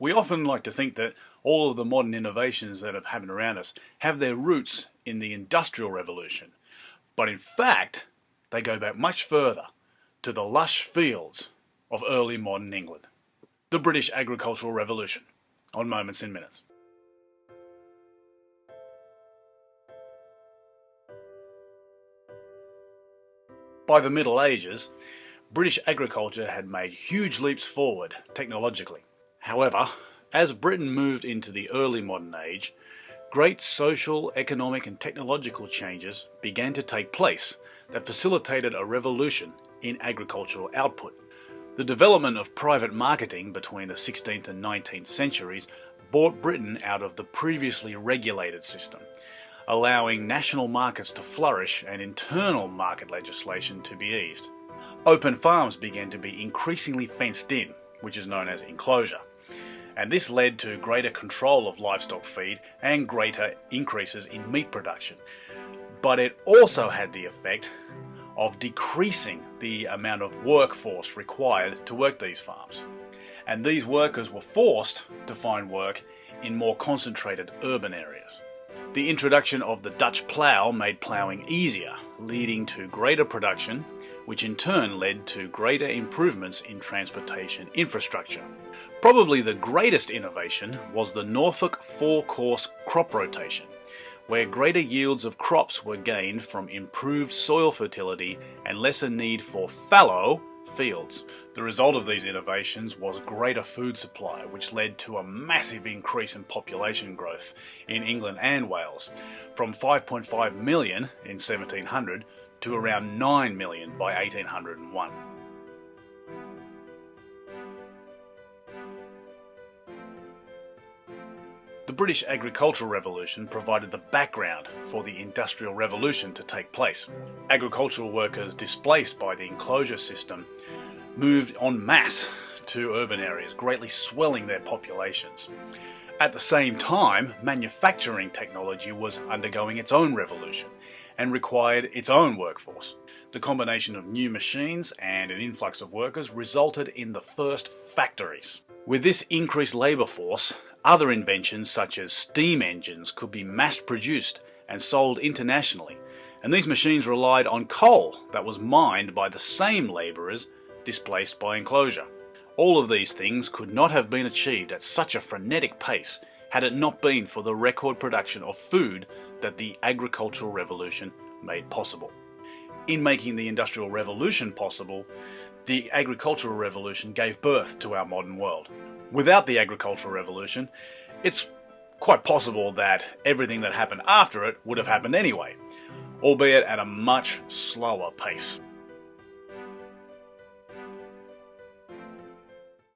We often like to think that all of the modern innovations that have happened around us have their roots in the Industrial Revolution. But in fact, they go back much further, to the lush fields of early modern England. The British Agricultural Revolution, on Moments in Minutes. By the Middle Ages, British agriculture had made huge leaps forward technologically. However, as Britain moved into the early modern age, great social, economic and technological changes began to take place that facilitated a revolution in agricultural output. The development of private marketing between the 16th and 19th centuries brought Britain out of the previously regulated system, allowing national markets to flourish and internal market legislation to be eased. Open farms began to be increasingly fenced in, which is known as enclosure, and this led to greater control of livestock feed and greater increases in meat production. But it also had the effect of decreasing the amount of workforce required to work these farms. And these workers were forced to find work in more concentrated urban areas. The introduction of the Dutch plough made ploughing easier, leading to greater production, which in turn led to greater improvements in transportation infrastructure. Probably the greatest innovation was the Norfolk four-course crop rotation, where greater yields of crops were gained from improved soil fertility and lesser need for fallow fields. The result of these innovations was greater food supply, which led to a massive increase in population growth in England and Wales, from 5.5 million in 1700 to around 9 million by 1801. The British Agricultural Revolution provided the background for the Industrial Revolution to take place. Agricultural workers displaced by the enclosure system moved en masse to urban areas, greatly swelling their populations. At the same time, manufacturing technology was undergoing its own revolution and required its own workforce. The combination of new machines and an influx of workers resulted in the first factories. With this increased labour force, other inventions such as steam engines could be mass-produced and sold internationally, and these machines relied on coal that was mined by the same labourers displaced by enclosure. All of these things could not have been achieved at such a frenetic pace had it not been for the record production of food that the Agricultural Revolution made possible. In making the Industrial Revolution possible, the Agricultural Revolution gave birth to our modern world. Without the Agricultural Revolution, it's quite possible that everything that happened after it would have happened anyway, albeit at a much slower pace.